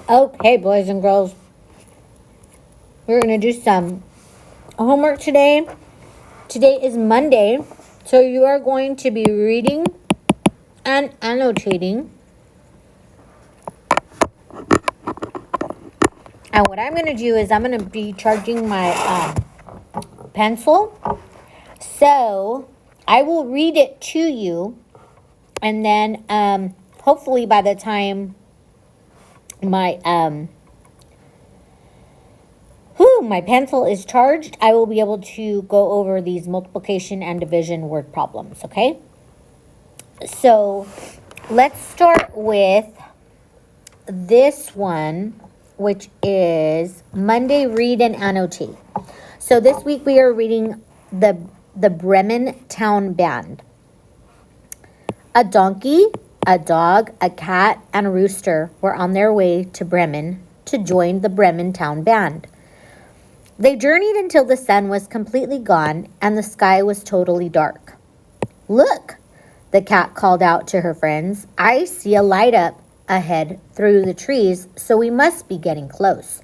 Okay, boys and girls, we're going to do some homework today. Today is Monday, so you are going to be reading and annotating. And what I'm going to do is I'm going to be charging my pencil. So I will read it to you, and then hopefully by the time my my pencil is charged, I will be able to go over these multiplication and division word problems, okay? So let's start with this one, which is Monday, read and annotate. So this week we are reading the Bremen Town Band. A donkey, a dog, a cat, and a rooster were on their way to Bremen to join the Bremen Town Band. They journeyed until the sun was completely gone and the sky was totally dark. Look, the cat called out to her friends. I see a light up ahead through the trees, so we must be getting close.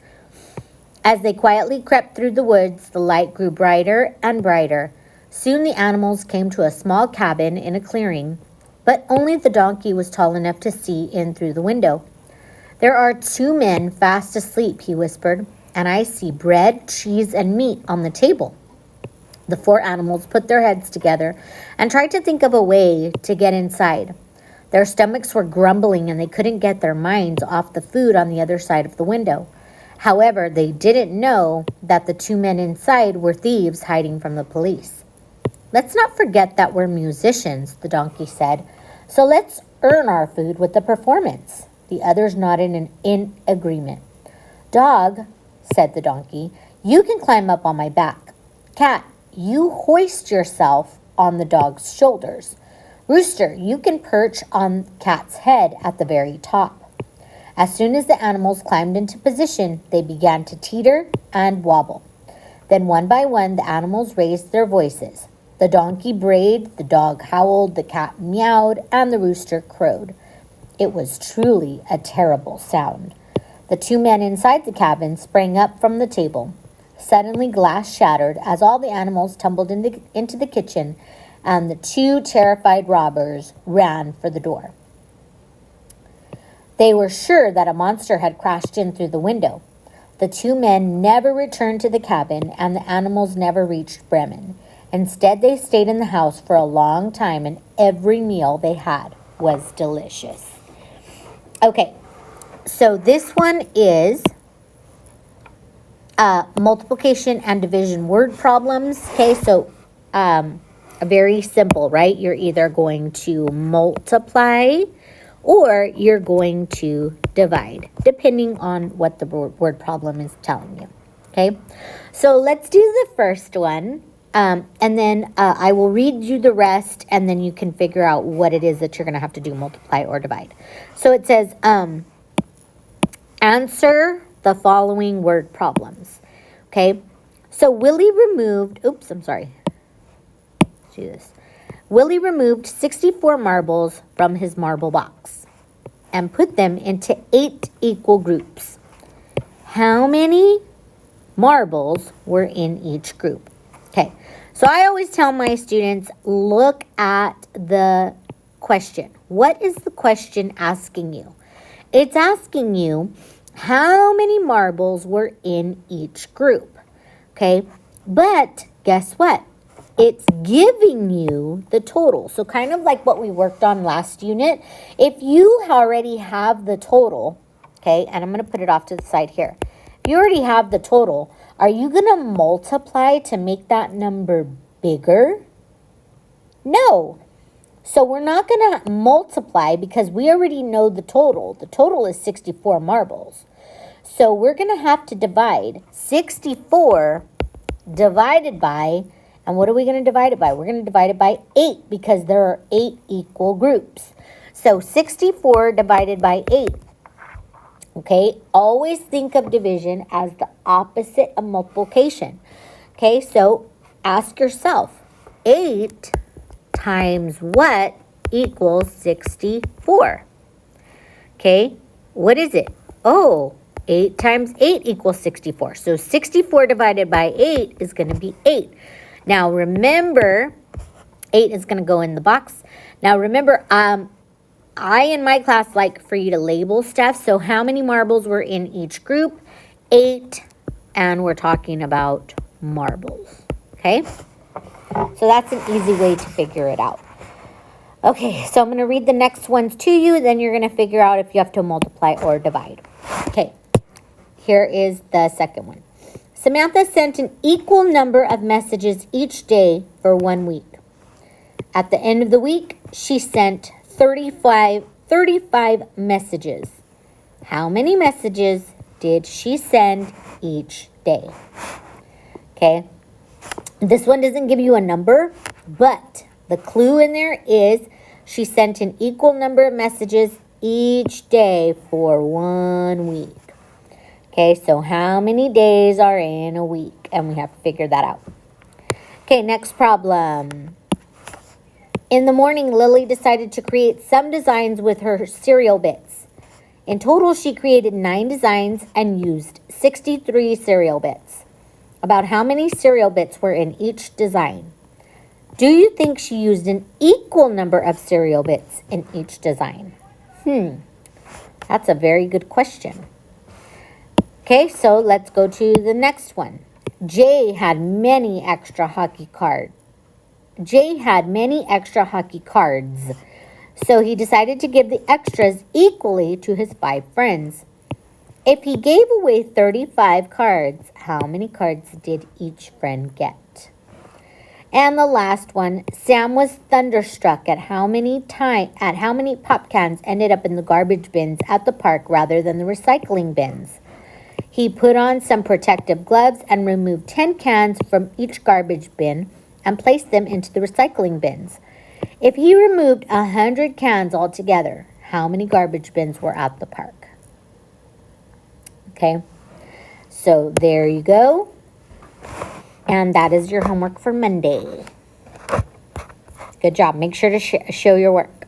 As they quietly crept through the woods, the light grew brighter and brighter. Soon the animals came to a small cabin in a clearing, but only the donkey was tall enough to see in through the window. There are 2 men fast asleep, he whispered, and I see bread, cheese, and meat on the table. The 4 animals put their heads together and tried to think of a way to get inside. Their stomachs were grumbling and they couldn't get their minds off the food on the other side of the window. However, they didn't know that the 2 men inside were thieves hiding from the police. Let's not forget that we're musicians, the donkey said. So let's earn our food with the performance. The others nodded in agreement. Dog, said the donkey, you can climb up on my back. Cat, you hoist yourself on the dog's shoulders. Rooster, you can perch on Cat's head at the very top. As soon as the animals climbed into position, they began to teeter and wobble. Then one by one, the animals raised their voices. The donkey brayed, the dog howled, the cat meowed, and the rooster crowed. It was truly a terrible sound. The 2 men inside the cabin sprang up from the table. Suddenly, glass shattered as all the animals tumbled into the kitchen, and the 2 terrified robbers ran for the door. They were sure that a monster had crashed in through the window. The 2 men never returned to the cabin, and the animals never reached Bremen. Instead, they stayed in the house for a long time, and every meal they had was delicious. Okay, so this one is multiplication and division word problems. Okay, so very simple, right? You're either going to multiply or you're going to divide, depending on what the word problem is telling you. Okay, so let's do the first one. And then I will read you the rest, and then you can figure out what it is that you're going to have to do, multiply or divide. So it says, answer the following word problems. Okay, so Willie removed, let's do this. Willie removed 64 marbles from his marble box and put them into 8 equal groups. How many marbles were in each group? Okay, so I always tell my students, look at the question. What is the question asking you? It's asking you how many marbles were in each group. Okay, but guess what? It's giving you the total. So kind of like what we worked on last unit. If you already have the total, okay, and I'm going to put it off to the side here. If you already have the total, are you going to multiply to make that number bigger? No. So we're not going to multiply because we already know the total. The total is 64 marbles. So we're going to have to divide 64 divided by, and what are we going to divide it by? We're going to divide it by 8 because there are 8 equal groups. So 64 divided by 8. Okay, always think of division as the opposite of multiplication. Okay, so ask yourself, 8 times what equals 64? Okay, what is it? Oh, 8 times 8 equals 64. So 64 divided by 8 is going to be 8. Now remember, 8 is going to go in the box. Now remember, I in my class like for you to label stuff. So how many marbles were in each group? 8, and we're talking about marbles. Okay? So that's an easy way to figure it out. Okay, so I'm going to read the next ones to you, then you're going to figure out if you have to multiply or divide. Okay, here is the second one. Samantha sent an equal number of messages each day for 1 week. At the end of the week, she sent 35 messages. How many messages did she send each day? Okay, this one doesn't give you a number, but the clue in there is she sent an equal number of messages each day for 1 week. Okay, so how many days are in a week? And we have to figure that out. Okay, next problem. In the morning, Lily decided to create some designs with her cereal bits. In total, she created 9 designs and used 63 cereal bits. About how many cereal bits were in each design? Do you think she used an equal number of cereal bits in each design? That's a very good question. Okay, so let's go to the next one. Jay had many extra hockey cards. So he decided to give the extras equally to his 5 friends. If he gave away 35 cards, how many cards did each friend get? And the last one, Sam was thunderstruck at how many pop cans ended up in the garbage bins at the park rather than the recycling bins. He put on some protective gloves and removed 10 cans from each garbage bin and placed them into the recycling bins. If he removed 100 cans altogether, how many garbage bins were at the park? Okay, so there you go. And that is your homework for Monday. Good job. Make sure to show your work.